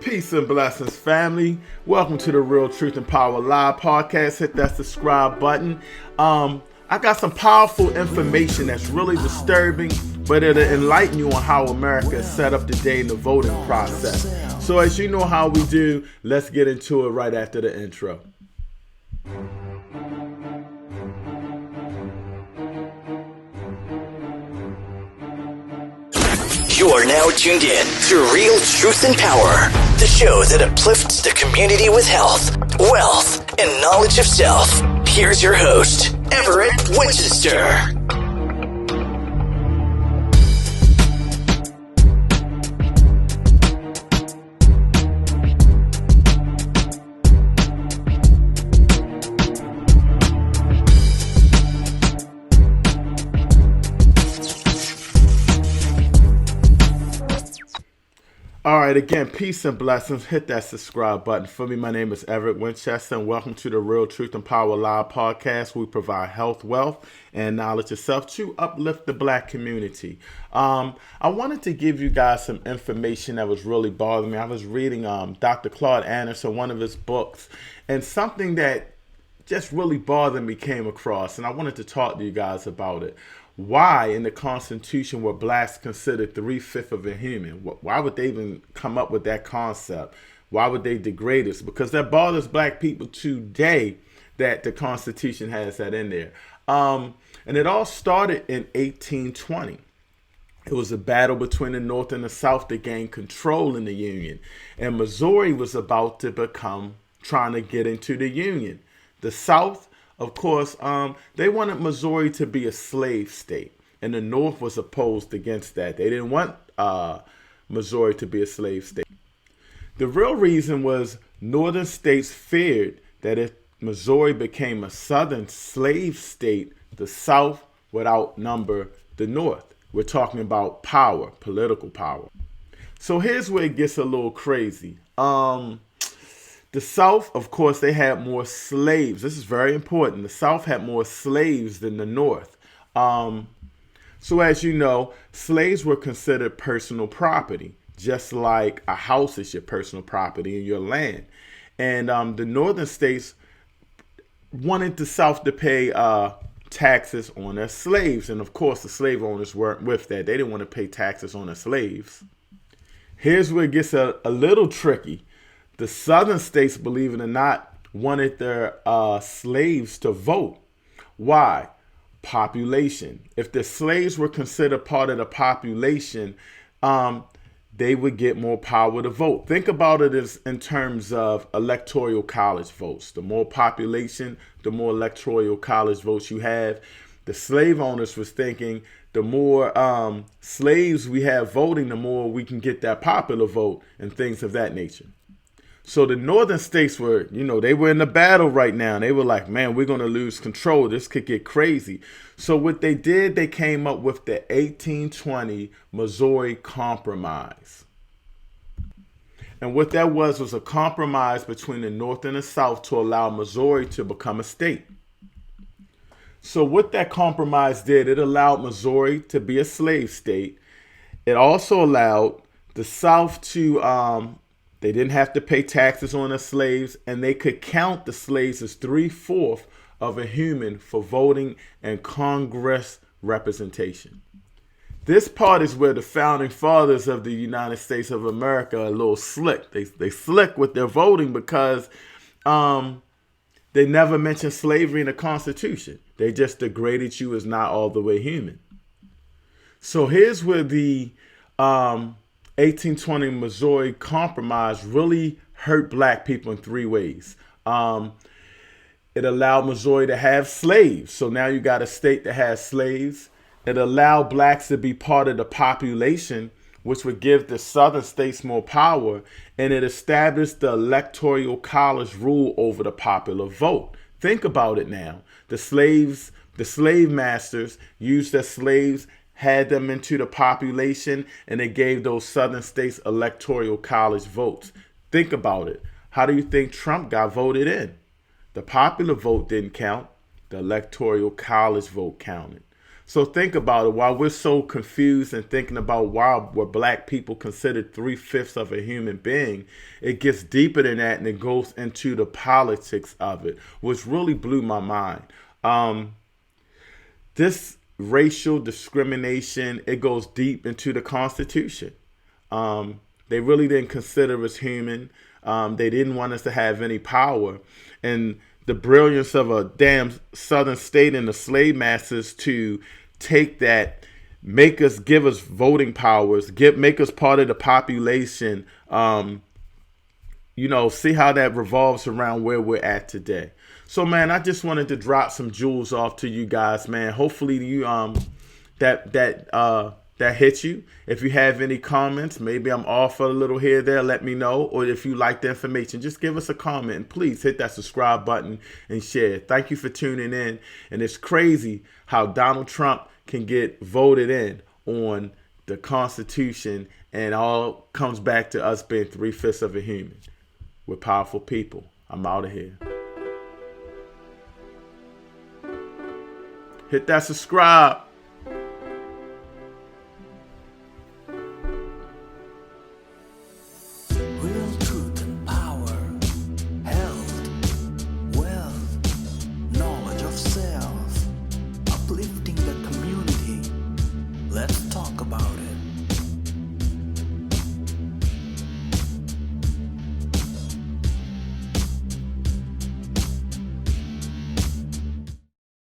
Peace and blessings, family. Welcome to the Real Truth and Power Live podcast. Hit that subscribe button. I got some powerful information that's really disturbing, but it'll enlighten you on how America is set up today in the voting process. So as you know how we do, let's get into it right after the intro. You are now tuned in to Real Truth and Power, the show that uplifts the community with health, wealth, and knowledge of self. Here's your host, Everett Winchester. All right, again, peace and blessings. Hit that subscribe button. For me, my name is Everett Winchester, and welcome to the Real Truth and Power Live podcast. We provide health, wealth, and knowledge of self to uplift the Black community. I wanted to give you guys some information that was really bothering me. I was reading Dr. Claude Anderson, one of his books, and something that just really bothered me came across, and I wanted to talk to you guys about it. Why in the Constitution were blacks considered 3/5 of a human? Why would they even come up with that concept? Why would they degrade us? Because that bothers black people today that the Constitution has that in there. And it all started in 1820. It was a battle between the North and the South to gain control in the Union. And Missouri was about to trying to get into the Union. The South, of course, they wanted Missouri to be a slave state, and the North was opposed against that. They didn't want Missouri to be a slave state. The real reason was northern states feared that if Missouri became a southern slave state, the South would outnumber the North. We're talking about power, political power. So here's where it gets a little crazy. The South, of course, they had more slaves. This is very important. The South had more slaves than the North. So as you know, slaves were considered personal property, just like a house is your personal property and your land. And the northern states wanted the South to pay taxes on their slaves. And of course, the slave owners weren't with that. They didn't want to pay taxes on their slaves. Here's where it gets a little tricky. The southern states, believe it or not, wanted their slaves to vote. Why? Population. If the slaves were considered part of the population, they would get more power to vote. Think about it as in terms of electoral college votes. The more population, the more electoral college votes you have. The slave owners was thinking the more slaves we have voting, the more we can get that popular vote and things of that nature. So the northern states were, they were in the battle right now. They were like, man, we're going to lose control. This could get crazy. So what they did, they came up with the 1820 Missouri Compromise. And what that was a compromise between the North and the South to allow Missouri to become a state. So what that compromise did, it allowed Missouri to be a slave state. It also allowed the South to... They didn't have to pay taxes on the slaves, and they could count the slaves as 3/4 of a human for voting and Congress representation. This part is where the founding fathers of the United States of America are a little slick. They slick with their voting because they never mentioned slavery in the Constitution. They just degraded you as not all the way human. So here's where the 1820 Missouri Compromise really hurt black people in three ways. It allowed Missouri to have slaves. So now you got a state that has slaves. It allowed blacks to be part of the population, which would give the southern states more power. And it established the electoral college rule over the popular vote. Think about it now. The slave masters used their slaves, had them into the population, and they gave those southern states electoral college votes. Think about it. How do you think Trump got voted in? The popular vote didn't count. The electoral college vote counted. So think about it. While we're so confused and thinking about why were black people considered 3/5 of a human being, it gets deeper than that, and it goes into the politics of it, which really blew my mind. This racial discrimination, it goes deep into the Constitution. They really didn't consider us human. They didn't want us to have any power. And the brilliance of a damn southern state and the slave masters to take that, give us voting powers, make us part of the population. See how that revolves around where we're at today. So, man, I just wanted to drop some jewels off to you guys, man. Hopefully you that hit you. If you have any comments, maybe I'm off a little here, there, let me know. Or if you like the information, just give us a comment. And please hit that subscribe button and share. Thank you for tuning in. And it's crazy how Donald Trump can get voted in on the Constitution, and all comes back to us being 3/5 of a human. We're powerful people. I'm out of here. Hit that subscribe.